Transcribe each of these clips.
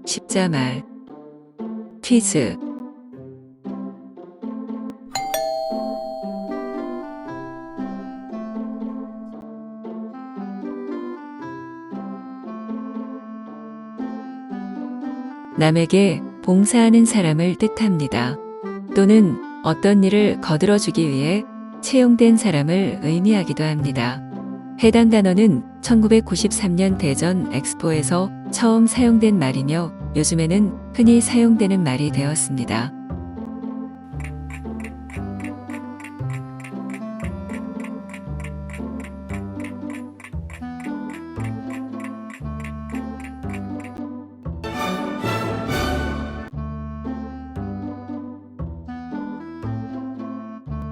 십자말. 퀴즈. 남에게 봉사하는 사람을 뜻합니다. 또는 어떤 일을 거들어주기 위해 채용된 사람을 의미하기도 합니다. 해당 단어는 1993년 대전 엑스포에서 처음 사용된 말이며 요즘에는 흔히 사용되는 말이 되었습니다.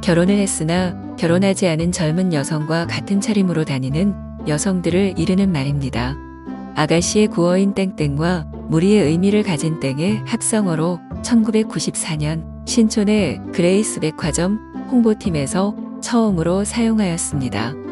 결혼을 했으나 결혼하지 않은 젊은 여성과 같은 차림으로 다니는 여성들을 이르는 말입니다. 아가씨의 구어인 땡땡과 무리의 의미를 가진 땡의 합성어로 1994년 신촌의 그레이스 백화점 홍보팀에서 처음으로 사용하였습니다.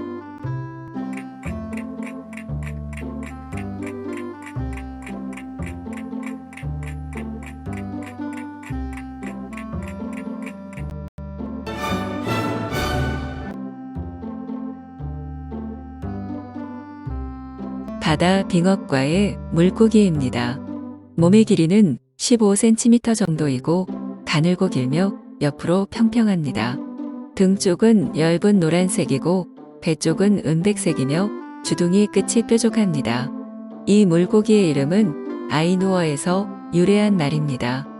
바다 빙어과의 물고기입니다. 몸의 길이는 15cm 정도이고 가늘고 길며 옆으로 평평합니다. 등 쪽은 엷은 노란색이고 배 쪽은 은백색이며 주둥이 끝이 뾰족합니다. 이 물고기의 이름은 아이누어에서 유래한 말입니다.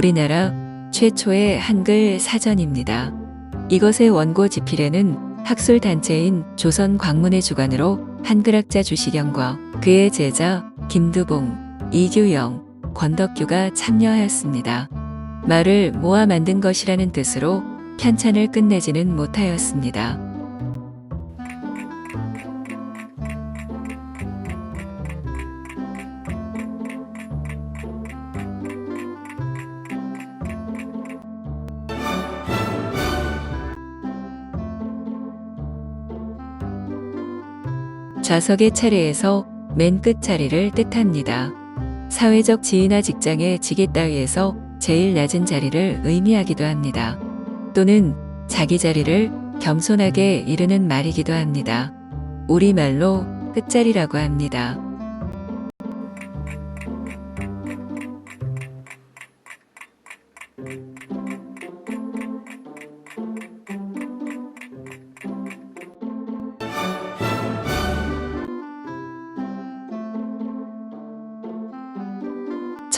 우리나라 최초의 한글 사전입니다. 이것의 원고 지필에는 학술단체인 조선광문의 주관으로 한글학자 주시경과 그의 제자 김두봉, 이규영, 권덕규가 참여하였습니다. 말을 모아 만든 것이라는 뜻으로 편찬을 끝내지는 못하였습니다. 좌석의 차례에서 맨 끝 자리를 뜻합니다. 사회적 지위나 직장의 직위 따위에서 제일 낮은 자리를 의미하기도 합니다. 또는 자기 자리를 겸손하게 이르는 말이기도 합니다. 우리말로 끝자리라고 합니다.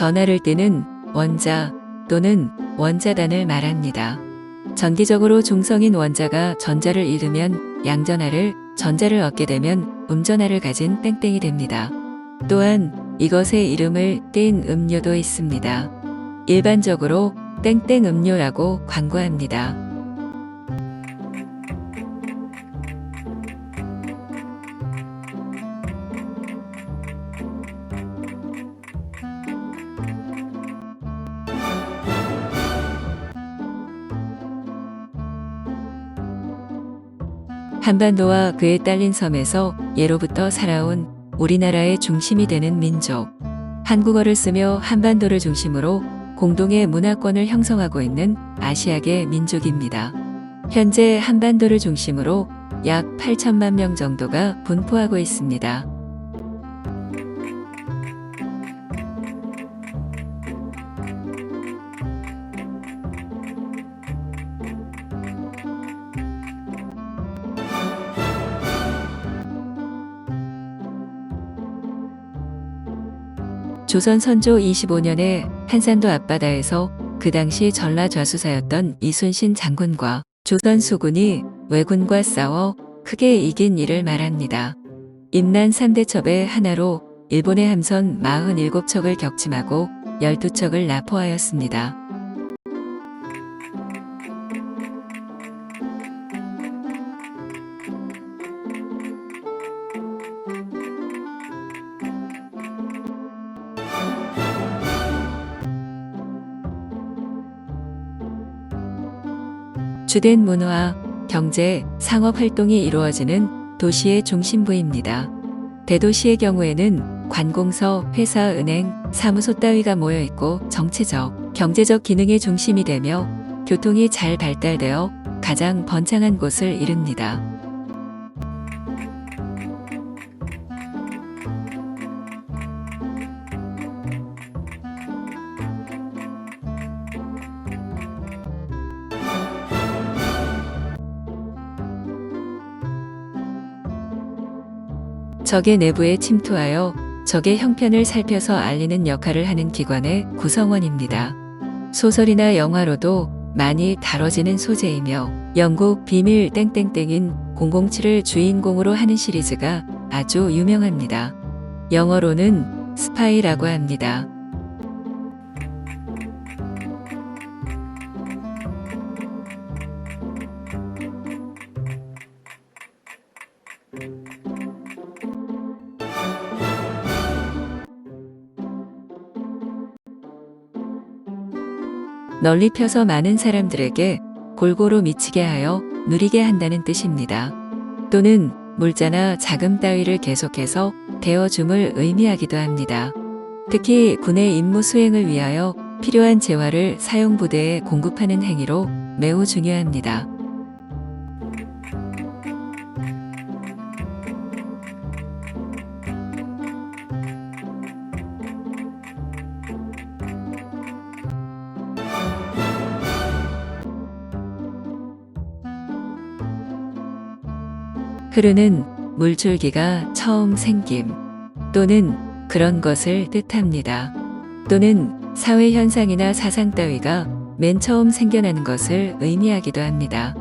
전하를 때는 원자 또는 원자단을 말합니다. 전기적으로 중성인 원자가 전자를 잃으면 양전하를, 전자를 얻게 되면 음전하를 가진 땡땡이 됩니다. 또한 이것의 이름을 뗀 음료도 있습니다. 일반적으로 땡땡 음료라고 광고합니다. 한반도와 그에 딸린 섬에서 예로부터 살아온 우리나라의 중심이 되는 민족. 한국어를 쓰며 한반도를 중심으로 공동의 문화권을 형성하고 있는 아시아계 민족입니다. 현재 한반도를 중심으로 약 8천만 명 정도가 분포하고 있습니다. 조선 선조 25년에 한산도 앞바다에서 그 당시 전라좌수사였던 이순신 장군과 조선 수군이 왜군과 싸워 크게 이긴 일을 말합니다. 임난 3대 첩의 하나로 일본의 함선 47척을 격침하고 12척을 납포하였습니다. 주된 문화, 경제, 상업 활동이 이루어지는 도시의 중심부입니다. 대도시의 경우에는 관공서, 회사, 은행, 사무소 따위가 모여 있고 정치적, 경제적 기능의 중심이 되며 교통이 잘 발달되어 가장 번창한 곳을 이룹니다. 적의 내부에 침투하여 적의 형편을 살펴서 알리는 역할을 하는 기관의 구성원입니다. 소설이나 영화로도 많이 다뤄지는 소재이며 영국 비밀 땡땡땡인 007을 주인공으로 하는 시리즈가 아주 유명합니다. 영어로는 스파이라고 합니다. 널리 펴서 많은 사람들에게 골고루 미치게 하여 누리게 한다는 뜻입니다. 또는 물자나 자금 따위를 계속해서 대어줌을 의미하기도 합니다. 특히 군의 임무 수행을 위하여 필요한 재화를 사용부대에 공급하는 행위로 매우 중요합니다. 흐르는 물줄기가 처음 생김 또는 그런 것을 뜻합니다. 또는 사회 현상이나 사상 따위가 맨 처음 생겨나는 것을 의미하기도 합니다.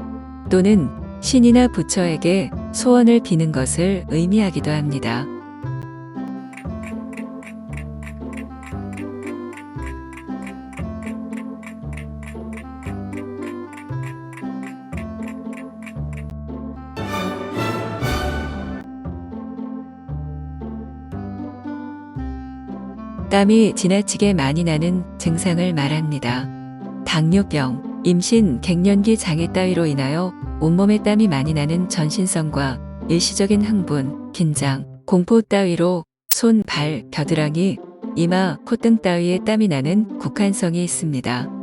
또는 신이나 부처에게 소원을 비는 것을 의미하기도 합니다. 땀이 지나치게 많이 나는 증상을 말합니다. 당뇨병, 임신, 갱년기 장애 따위로 인하여 온몸에 땀이 많이 나는 전신성과 일시적인 흥분, 긴장, 공포 따위로 손, 발, 겨드랑이, 이마, 콧등 따위에 땀이 나는 국한성이 있습니다.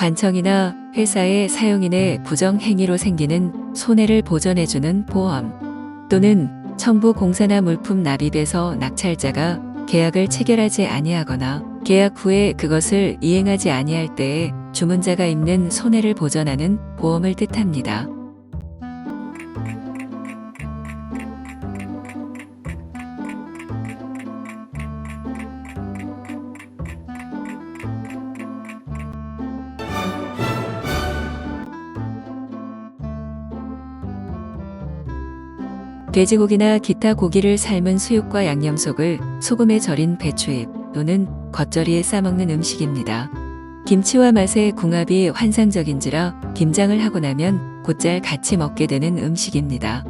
관청이나 회사의 사용인의 부정행위로 생기는 손해를 보전해주는 보험 또는 첨부 공사나 물품 납입에서 낙찰자가 계약을 체결하지 아니하거나 계약 후에 그것을 이행하지 아니할 때에 주문자가 입는 손해를 보전하는 보험을 뜻합니다. 돼지고기나 기타 고기를 삶은 수육과 양념속을 소금에 절인 배추잎 또는 겉절이에 싸먹는 음식입니다. 김치와 맛의 궁합이 환상적인지라 김장을 하고 나면 곧잘 같이 먹게 되는 음식입니다.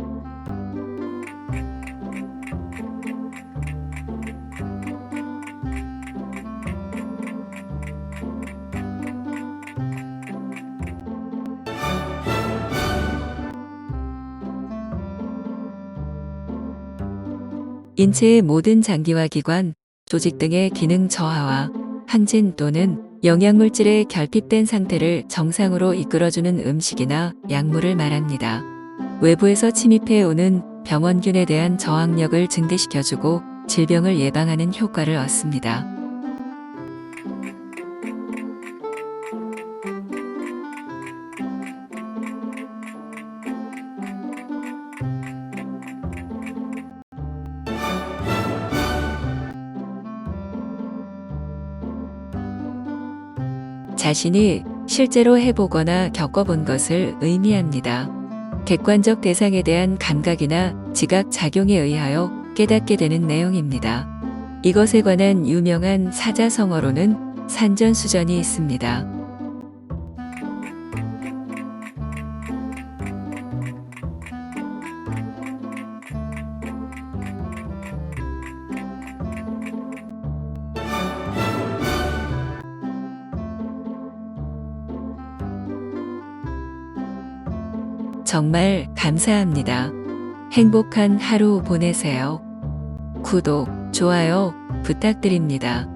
인체의 모든 장기와 기관, 조직 등의 기능 저하와 항진 또는 영양물질의 결핍된 상태를 정상으로 이끌어주는 음식이나 약물을 말합니다. 외부에서 침입해 오는 병원균에 대한 저항력을 증대시켜주고 질병을 예방하는 효과를 얻습니다. 자신이 실제로 해보거나 겪어본 것을 의미합니다. 객관적 대상에 대한 감각이나 지각 작용에 의하여 깨닫게 되는 내용입니다. 이것에 관한 유명한 사자성어로는 산전수전이 있습니다. 정말 감사합니다. 행복한 하루 보내세요. 구독, 좋아요 부탁드립니다.